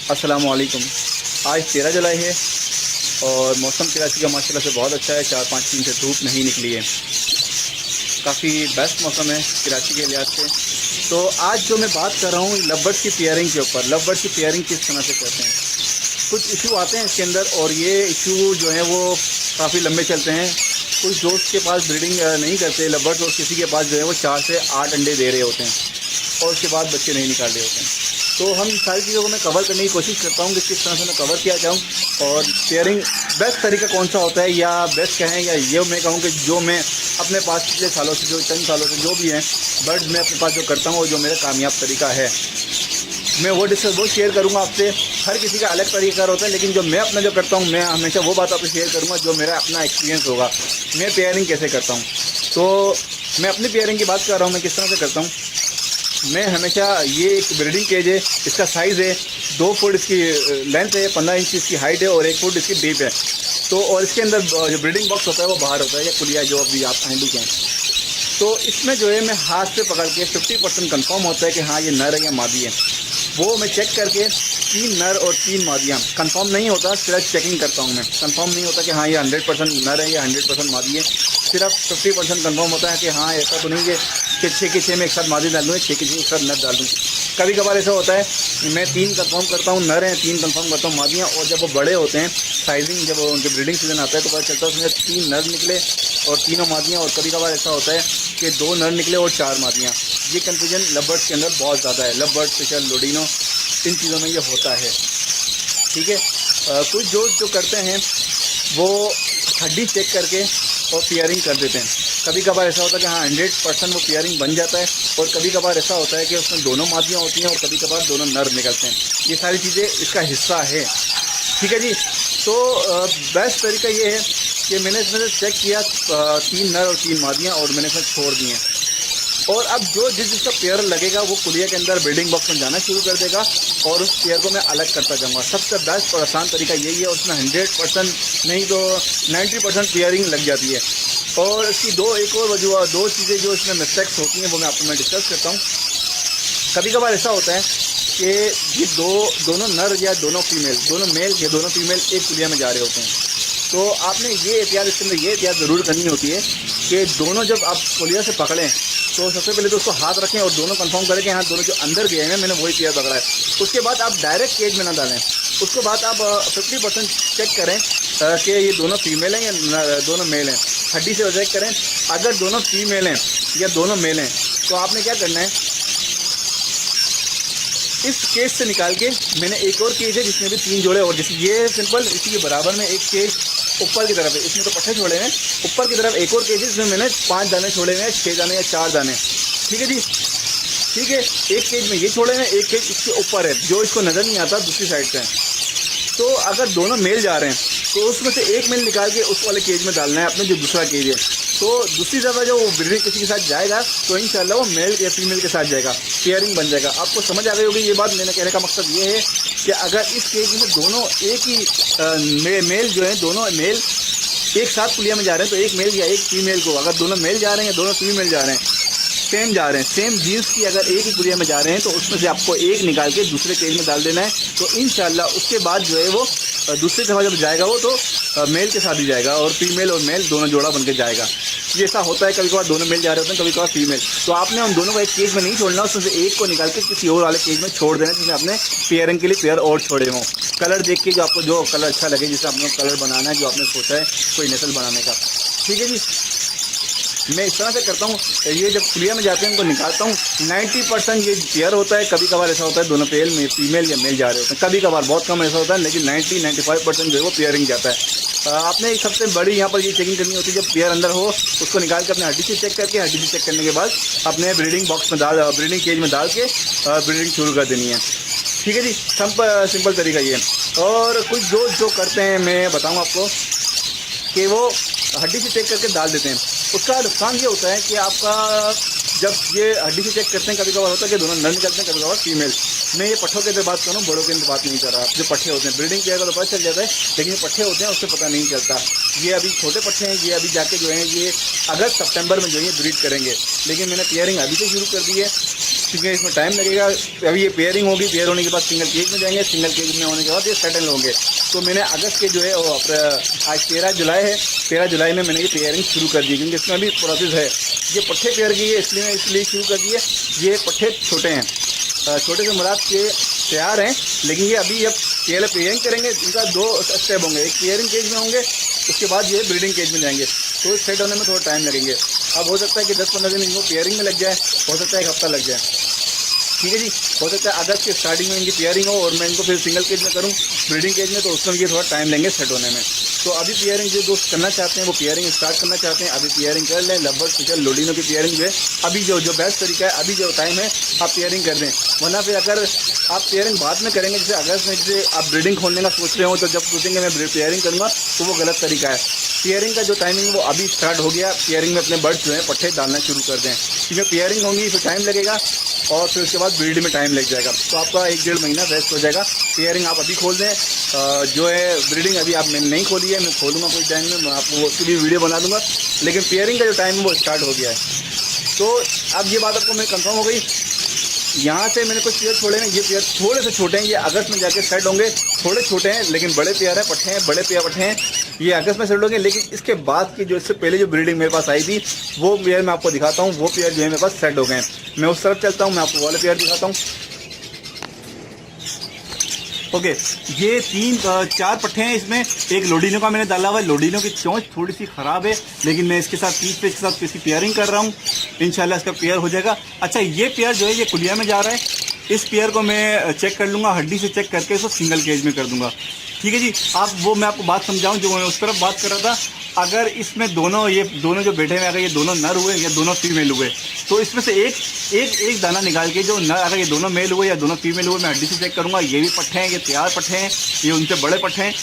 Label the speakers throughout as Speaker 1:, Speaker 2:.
Speaker 1: अस्सलामुअलैकुम। आज 13 जुलाई है और मौसम कराची का माशाल्लाह से बहुत अच्छा है। 4-5 दिन से धूप नहीं निकली है, काफ़ी बेस्ट मौसम है कराची के लिहाज से। तो आज जो मैं बात कर रहा हूँ लव की पेयरिंग के ऊपर। लव की पेयरिंग किस तरह से करते हैं, कुछ इशू आते हैं इसके अंदर और ये इशू जो है वो काफ़ी लंबे चलते हैं। कुछ दोस्त के पास ब्रीडिंग नहीं करते लवर्स और किसी के पास जो है वो 4 से 8 अंडे दे रहे होते हैं और उसके बाद बच्चे नहीं निकाल रहे होते हैं। तो हम सारी चीज़ों को मैं कवर करने की कोशिश करता हूँ कि किस तरह से मैं कवर किया जाऊँ और पेयरिंग बेस्ट तरीका कौन सा होता है, या बेस्ट कहें या ये मैं कहूँ कि जो मैं अपने पास पिछले सालों से जो चंद सालों से जो भी हैं बर्ड्स मैं अपने पास जो करता हूँ और जो मेरा कामयाब तरीका है मैं वो शेयर करूँगा आपसे। हर किसी का अलग तरीका होता है, लेकिन जो मैं अपना जो करता हूँ मैं हमेशा वो बात आपसे शेयर करूँगा जो मेरा अपना एक्सपीरियंस होगा, मैं पेयरिंग कैसे करता हूँ। तो मैं अपनी पेयरिंग की बात कर रहा हूँ, मैं किस तरह से करता हूँ। मैं हमेशा ये एक ब्रीडिंग केज है, इसका साइज़ है 2 फुट इसकी लेंथ है, 15 इंच इसकी हाइट है और 1 फुट इसकी डीप है। तो और इसके अंदर जो ब्रीडिंग बॉक्स होता है वो बाहर होता है या कुलिया जो अभी आप हैंडी के हैं। तो इसमें जो है मैं हाथ से पकड़ के 50% कन्फर्म होता है कि हाँ ये नर है या मादी है। वो मैं चेक करके 3 नर और 3 मादियाँ, कंफर्म नहीं होता सिर्फ चेकिंग करता हूँ मैं। कंफर्म नहीं होता कि हाँ ये 100% नर है या 100% मादी है, सिर्फ 50% कंफर्म होता है कि हाँ ऐसा तो नहीं है कि 6 के 6 में एक साथ मादी डाल दूँ, 6 के 6 एक साथ नर डाल दूँ। कभी कभार ऐसा होता है मैं 3 कंफर्म करता हूँ नर हैं, 3 कंफर्म करता हूँ मादियाँ, और जब वो बड़े होते हैं साइजिंग जब उनके ब्रीडिंग सीजन आता है तो पता चलता है उसमें 3 नर निकले और 3 मादियाँ, और कभी कभार ऐसा होता है कि 2 नर निकले और 4 मादियाँ। ये कन्फ्यूजन लवबर्ड्स के अंदर बहुत ज़्यादा है, लवबर्ड स्पेशल लोडिनो इन चीज़ों में ये होता है। ठीक है, कुछ जो करते हैं वो हड्डी चेक करके और पेयरिंग कर देते हैं। कभी कभार ऐसा होता है कि हाँ 100% वो पेयरिंग बन जाता है, और कभी कभार ऐसा होता है कि उसमें दोनों मादियाँ होती हैं और कभी कभार दोनों नर निकलते हैं। ये सारी चीज़ें इसका हिस्सा है। ठीक है जी। तो बेस्ट तरीका ये है कि मैंने इसमें से चेक किया 3 नर और 3 मादियाँ और मैंने इसमें छोड़ दी हैं। और अब जिसका पेयर लगेगा वो कुलिया के अंदर ब्रीडिंग बॉक्स में जाना शुरू कर देगा और उस पेयर को मैं अलग करता जाऊँगा। सबसे बेस्ट और आसान तरीका यही है, उसमें 100% नहीं तो 90% पेयरिंग लग जाती है। और इसकी एक और वजह 2 चीज़ें जो इसमें मिस्टेक्स होती हैं वो मैं आपको डिस्कस करता हूँ। कभी कभार ऐसा होता है कि ये दोनों नर या दोनों फीमेल, दोनों मेल या दोनों फीमेल एक कुलिया में जा रहे होते हैं। तो आपने ये एहतियात इसके अंदर ये एहतियात ज़रूर करनी होती है कि दोनों जब आप कुलिया से पकड़ें तो सबसे पहले तो उसको हाथ रखें और दोनों कंफर्म करें कि हाँ दोनों जो अंदर गए हैं मैंने वही पेयर पकड़ा है। उसके बाद आप डायरेक्ट केज में ना डालें, उसके बाद आप 50% चेक करें कि ये दोनों फीमेल हैं या दोनों मेल हैं। हड्डी से चेक करें, अगर दोनों फीमेल हैं या दोनों मेल हैं तो आपने क्या करना है, इस केज से निकाल के मैंने एक और केज है जिसमें भी 3 जोड़े, और जैसे ये सिंपल इसी के बराबर में एक केज ऊपर की तरफ है, इसमें तो पट्टे छोड़े हैं। ऊपर की तरफ एक और केज है जिसमें मैंने 5 दाने छोड़े हैं, 6 दाने या 4 दाने। ठीक है जी, ठीक है। एक केज में ये छोड़े हैं, एक केज इसके ऊपर है जो इसको नज़र नहीं आता दूसरी साइड से। तो अगर दोनों मेल जा रहे हैं तो उसमें से एक मेल निकाल के उस वाले केज में डालना है अपने जो दूसरा केज है। तो दूसरी दफ़ा जो ब्रीडिंग किसी के साथ जाएगा तो इंशाल्लाह वो मेल या फीमेल के साथ जाएगा, पेयरिंग बन जाएगा। आपको समझ आ गई होगी ये बात। मैंने कहने का मकसद ये है कि अगर इस केज में दोनों एक ही मेल जो है, दोनों मेल एक साथ कुलिया में जा रहे हैं तो एक मेल या एक फीमेल को, अगर दोनों मेल जा रहे हैं या दोनों फीमेल जा रहे हैं, सेम जा रहे हैं, सेम जीन्स की अगर एक ही कुलिया में जा रहे हैं तो उसमें से आपको एक निकाल के दूसरे केज में डाल देना है। तो इंशाल्लाह उसके बाद जो है वो दूसरी दफ़ा जब जाएगा वो तो मेल के साथ ही जाएगा और फीमेल और मेल दोनों जोड़ा बन के जाएगा। ये ऐसा होता है, कभी कभार दोनों मेल जा रहे होते हैं, कभी कभार फीमेल। तो आपने उन दोनों को एक केज में नहीं छोड़ना, उसमें से एक को निकाल के किसी और वाले केज में छोड़ देना जिसमें आपने पेयरिंग के लिए पेयर और छोड़े हों। कलर देख के जो आपको जो कलर अच्छा लगे, जिससे आपने कलर बनाना है जो आपने सोचा है कोई नस्ल बनाने का। ठीक है जी, मैं इस तरह से करता हूँ। ये जब कुलिया में जाते हैं उनको निकालता हूँ, 90% ये पेयर होता है। कभी कभार ऐसा होता है दोनों पेयर में फीमेल या मेल जा रहे होते हैं, कभी कभार बहुत कम ऐसा होता है, लेकिन 90-95% जो है वो पेयरिंग जाता है। आपने एक सबसे बड़ी यहाँ पर ये चेकिंग करनी होती है, जब पेयर अंदर हो उसको निकाल के अपने हड्डी से चेक करके, हड्डी से चेक करने के बाद अपने ब्रीडिंग बॉक्स में ब्रीडिंग केज में डाल के ब्रीडिंग शुरू कर देनी है। ठीक है जी, सिंपल तरीका ये है। और कुछ जो करते हैं मैं बताऊँ आपको कि वो हड्डी से चेक करके डाल देते हैं। उसका नुकसान ये होता है कि आपका जब ये हड्डी से चेक करते हैं कभी कभार होता है कि दोनों नर निकलते हैं, कभी कभार फीमेल। मैं ये पट्ठों के अंदर बात कर रहा हूँ, बड़ों के अंदर बात नहीं कर रहा। जो पट्ठे होते हैं ब्रीडिंग किया तो पता चल जाता है, लेकिन ये पट्ठे होते हैं उससे पता नहीं चलता। ये अभी छोटे पट्ठे हैं, ये अभी जाके जो है ये अगस्त सितंबर में जो है ब्रीड करेंगे, लेकिन मैंने पेयरिंग अभी से शुरू कर दी है। क्योंकि इसमें टाइम लगेगा। अभी ये पेयरिंग होगी, पेयर होने के बाद सिंगल केज में जाएंगे, सिंगल केज में होने के बाद ये सेटल होंगे। तो मैंने अगस्त के जो है आज 13 जुलाई है, 13 जुलाई में मैंने ये पेयरिंग शुरू कर दी, क्योंकि इसमें अभी प्रोसेस है। ये पट्ठे पेयर की है, इसलिए शुरू कर दिए। ये पट्ठे छोटे हैं, छोटे से मुराद के तैयार हैं, लेकिन ये अभी जब पहले पेयरिंग करेंगे इनका 2 स्टेप होंगे। एक पेयरिंग केज में होंगे, उसके बाद ये ब्रीडिंग केज में जाएंगे। तो सेट होने में थोड़ा टाइम लगेंगे। अब हो सकता है कि 10-15 दिन इनको पेयरिंग में लग जाए, हो सकता है 1 हफ्ता लग जाए। ठीक है जी, हो सकता है अगस्त के स्टार्टिंग में इनकी पेयरिंग हो और मैं इनको फिर सिंगल केज में करूँ ब्रीडिंग केज में, तो उसमें ये थोड़ा टाइम लेंगे सेट होने में। तो अभी पेयरिंग जो दोस्त करना चाहते हैं वो पेयरिंग स्टार्ट करना चाहते हैं, अभी पेयरिंग कर लें। लगभग स्पेशल लोडिनो की पेयरिंग जो है अभी जो बेस्ट तरीका है, अभी जो टाइम है आप पेयरिंग कर दें। वरना फिर अगर आप पेयरिंग बाद में करेंगे, जैसे अगस्त में जैसे आप ब्रीडिंग खोलने का सोच रहे हो, तो जब सोचेंगे मैं पेयरिंग करूँगा तो वो गलत तरीका है। पेयरिंग का जो टाइमिंग वो अभी स्टार्ट हो गया। पेयरिंग में अपने बर्ड्स जो है पट्टे डालना शुरू कर दें, क्योंकि पेयरिंग होंगी फिर टाइम लगेगा और फिर उसके बाद ब्रीड में टाइम लग जाएगा। तो आपका 1-1.5 महीना वेस्ट हो जाएगा। पेयरिंग आप अभी खोल दें। जो है ब्रीडिंग अभी आप मैंने नहीं खोली है, मैं खोलूँगा कोई टाइम में, मैं आपको उसकी भी वीडियो बना दूँगा। लेकिन पेयरिंग का जो टाइम है वो स्टार्ट हो गया है। तो अब ये बात आपको मैं कंफर्म हो गई। यहाँ से मैंने कुछ पेयर छोड़े हैं, ये पेयर थोड़े से छोटे हैं, ये अगस्त में जाके सेट होंगे। थोड़े छोटे हैं लेकिन बड़े पेयर हैं, पट्टे हैं, बड़े पेयर पट्टे हैं, ये अगस्त में सेट होंगे। लेकिन इसके बाद की जो इससे पहले जो ब्रीडिंग मेरे पास आई थी वो पेयर मैं आपको दिखाता हूँ। वो पेयर जो है मेरे पास सेट हो गए हैं। मैं उस तरफ चलता हूँ, मैं आपको वाले पेयर दिखाता हूँ। ओके, ये 3-4 पट्टे हैं। इसमें एक लोडिनो का मैंने डाला हुआ है। लोडिनो की चोंच थोड़ी सी ख़राब है, लेकिन मैं इसके साथ 30 पेज के साथ इसकी पेयरिंग कर रहा हूँ। इंशाल्लाह इसका पेयर हो जाएगा। अच्छा, ये पेयर जो है ये कुलिया में जा रहा है। इस पेयर को मैं चेक कर लूँगा, हड्डी से चेक करके इसको सिंगल केज में कर दूँगा। ठीक है जी, मैं आपको बात समझाऊँ जो मैं उस तरफ बात कर रहा था। अगर इसमें ये दोनों जो बैठे हैं, अगर ये दोनों नर हुए या दोनों फीमेल हुए, तो इसमें से एक दाना निकाल के जो नर, अगर ये दोनों मेल हुए या दोनों फीमेल हुए, मैं हड्डी से चेक करूँगा। ये भी पट्टे हैं, ये तैयार पट्टे हैं, ये उनसे बड़े पट्टे हैं।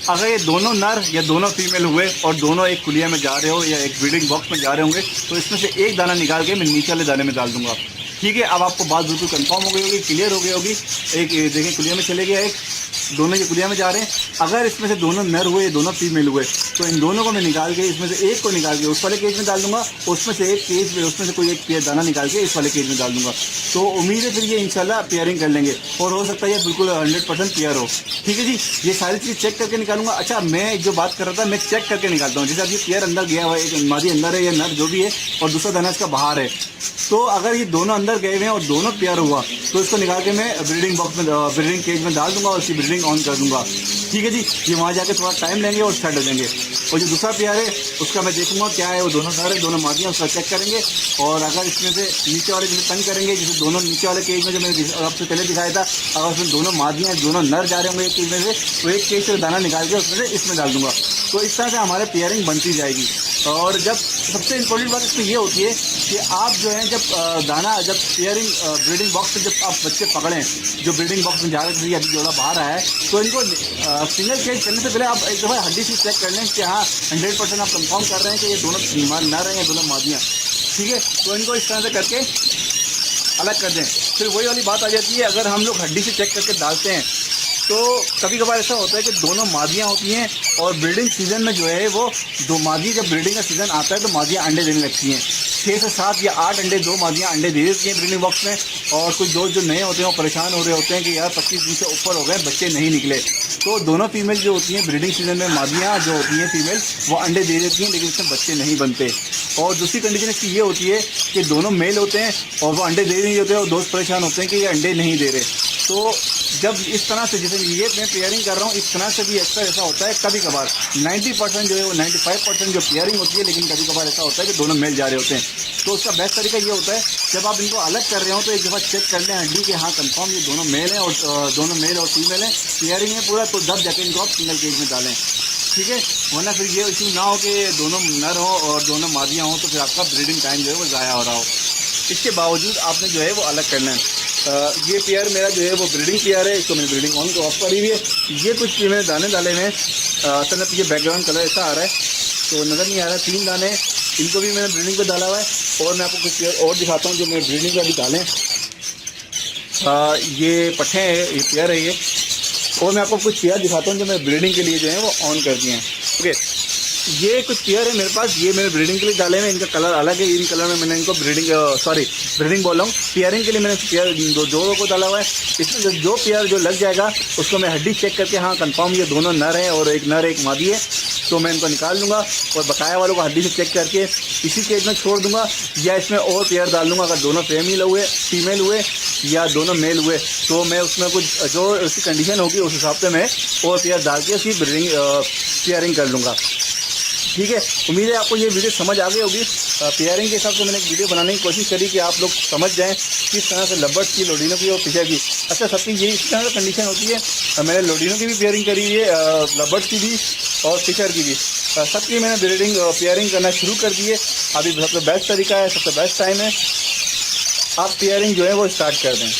Speaker 1: अगर ये दोनों नर या दोनों फीमेल हुए और दोनों एक कुलिया में जा रहे हो या एक ब्रीडिंग बॉक्स में जा रहे होंगे, तो इसमें से एक दाना निकाल के मैं नीचे वाले दाने में डाल दूँगा। ठीक है, अब आपको बात बिल्कुल कंफर्म हो गई होगी, क्लियर हो गई होगी। एक देखें कुलिया में चले गया, एक दोनों ये कुलिया में जा रहे हैं। अगर इसमें से दोनों नर हुए, दोनों फीमेल हुए, तो इन दोनों को मैं निकाल के इसमें से एक को निकाल के उस वाले केज में डाल दूंगा, उसमें से एक केज में उसमें से कोई एक पेयर दाना निकाल के इस वाले केज में डाल दूंगा। तो उम्मीद है फिर ये इंशाल्लाह पेयरिंग कर लेंगे और हो सकता है ये बिल्कुल 100% पेयर हो। ठीक है जी, ये सारी चीज़ चेक करके निकालूंगा। अच्छा, मैं जो बात कर रहा था, मैं चेक करके निकालता हूँ। जैसे अब ये पेयर अंदर गया हुआ है, एक मादी अंदर है या नर जो भी है, और दूसरा दाना इसका बाहर है। तो अगर ये दोनों अंदर गए हुए हैं और दोनों पेयर हुआ, तो इसको निकाल के मैं ब्रीडिंग बॉक्स में ब्रीडिंग केज में डाल दूंगा और उसकी ब्रीडिंग ऑन कर दूंगा। ठीक है जी, ये वहाँ जाके थोड़ा टाइम लेंगे और सेट हो जाएंगे। और जो दूसरा पेयर है उसका मैं देखूंगा क्या है, वो दोनों नर है, दोनों मादियाँ, उसका चेक करेंगे। और अगर इसमें से नीचे वाले जिसे तंग करेंगे, जैसे दोनों नीचे वाले केज में जो मैंने आपसे पहले दिखाया था, अगर उसमें दोनों मादियाँ दोनों नर जा रहे होंगे एक केज में से, तो एक केज से दाना निकाल के उसमें से इसमें डाल दूंगा। तो इस तरह से हमारे पेयरिंग बनती जाएगी। और जब सबसे इम्पोर्टेंट बात इसमें ये होती है कि आप जो है जब पेयरिंग ब्रीडिंग बॉक्स से जब आप बच्चे पकड़ें, जो ब्रीडिंग बॉक्स में जा रहे थे, अभी जोड़ा बाहर आया है, तो इनको सिंगल केज करने से पहले आप एक दफ़ा हड्डी से चेक कर लें कि हाँ 100% आप कंफर्म कर रहे हैं कि ये दोनों नर हैं या दोनों मादियाँ। ठीक है, तो इनको इस तरह से करके अलग कर दें। फिर वही वाली बात आ जाती है, अगर हम लोग हड्डी से चेक करके डालते हैं तो कभी कभार ऐसा होता है कि दोनों मादियाँ होती हैं और ब्रीडिंग सीजन में जो है वो दो मादी, जब ब्रीडिंग का सीज़न आता है तो मादियाँ अंडे देने लगती हैं। 6 से 7 या 8 अंडे, 2 मादियाँ अंडे दे देती हैं ब्रीडिंग बॉक्स में। और कुछ दोस्त जो नए होते हैं वो परेशान हो रहे होते हैं कि यार 25 दिन से ऊपर हो गए, बच्चे नहीं निकले। तो दोनों फीमेल जो होती हैं ब्रीडिंग सीजन में, मादियाँ जो होती हैं फीमेल, वो अंडे दे देती हैं, लेकिन उसमें बच्चे नहीं बनते। और दूसरी कंडीशन इसकी ये होती है कि दोनों मेल होते हैं और वो अंडे दे नहीं होते और दोस्त परेशान होते हैं कि ये अंडे नहीं दे रहे। तो जब इस तरह से, जैसे ये मैं पेयरिंग कर रहा हूँ, इस तरह से भी अक्सर ऐसा होता है। कभी कभार 90% जो है वो 95% जो पेयरिंग होती है, लेकिन कभी कभार ऐसा होता है कि दोनों मेल जा रहे होते हैं। तो उसका बेस्ट तरीका ये होता है, जब आप इनको अलग कर रहे हो तो एक दफ़ा चेक कर लें हड्डी के, हाँ कंफर्म ये दोनों मेल हैं और दोनों मेल और फीमेल हैं, पेयरिंग है पूरा, तो जब जाके इनको आप सिंगल केज में डालें। ठीक है, वरना फिर ये इशू ना हो कि दोनों नर हो और दोनों मादियाँ हों, तो फिर आपका ब्रीडिंग टाइम जो है वो ज़ाया हो रहा हो। इसके बावजूद आपने जो है वो अलग करना है। ये पेयर मेरा जो है वो ब्रीडिंग पेयर है, इसको मैंने ब्रीडिंग ऑन को ऑफ करी हुई है। ये कुछ मैंने दाने डाले हुए हैं, असल ये बैकग्राउंड कलर ऐसा आ रहा है तो नज़र नहीं आ रहा है। 3 दाने, इनको भी मैंने ब्रीडिंग पे डाला हुआ है। और मैं आपको कुछ पेयर और दिखाता हूँ जो मैंने ब्रीडिंग का भी डालें। ये पट्टे हैं, ये पेयर है ये। और मैं आपको कुछ पेयर दिखाता हूँ जो मैं ब्रीडिंग के लिए जो है वो ऑन कर दिए हैं। ओके, ये कुछ पेयर है मेरे पास, ये मैंने ब्रीडिंग के लिए डाले हैं, इनका कलर अलग है, इन कलर में मैंने इनको ब्रीडिंग बोल रहा हूँ, पेयरिंग के लिए मैंने पेयर दो को डाला हुआ है। इसमें जो पेयर जो लग जाएगा उसको मैं हड्डी चेक करके, हाँ कंफर्म ये दोनों नर हैं और एक नर एक मादी है, तो मैं इनको निकाल दूंगा और बकाया वालों को हड्डी से चेक करके इसी केज में छोड़ दूंगा, या इसमें और पेयर डाल दूंगा। अगर दोनों फीमेल हुए या दोनों मेल हुए तो मैं उसमें कुछ जो उसकी कंडीशन होगी उस हिसाब से मैं और पेयर डाल के उसकी पेयरिंग कर लूँगा। ठीक है, उम्मीद है आपको ये वीडियो समझ आ गई होगी। पेयरिंग के हिसाब से मैंने एक वीडियो बनाने की कोशिश करी कि आप लोग समझ जाएं किस तरह से लवर्स की, लोडिनो की और फिशर की। अच्छा, सबकी यही इस तरह की कंडीशन होती है, मैंने लोडिनो की भी पेयरिंग करी हुई है, लवर्स की भी और फिशर की भी, सबकी मैंने पेयरिंग करना शुरू कर दी है। अभी सबसे बेस्ट तरीका है, सबसे बेस्ट टाइम है, आप पेयरिंग जो है वो स्टार्ट कर दें।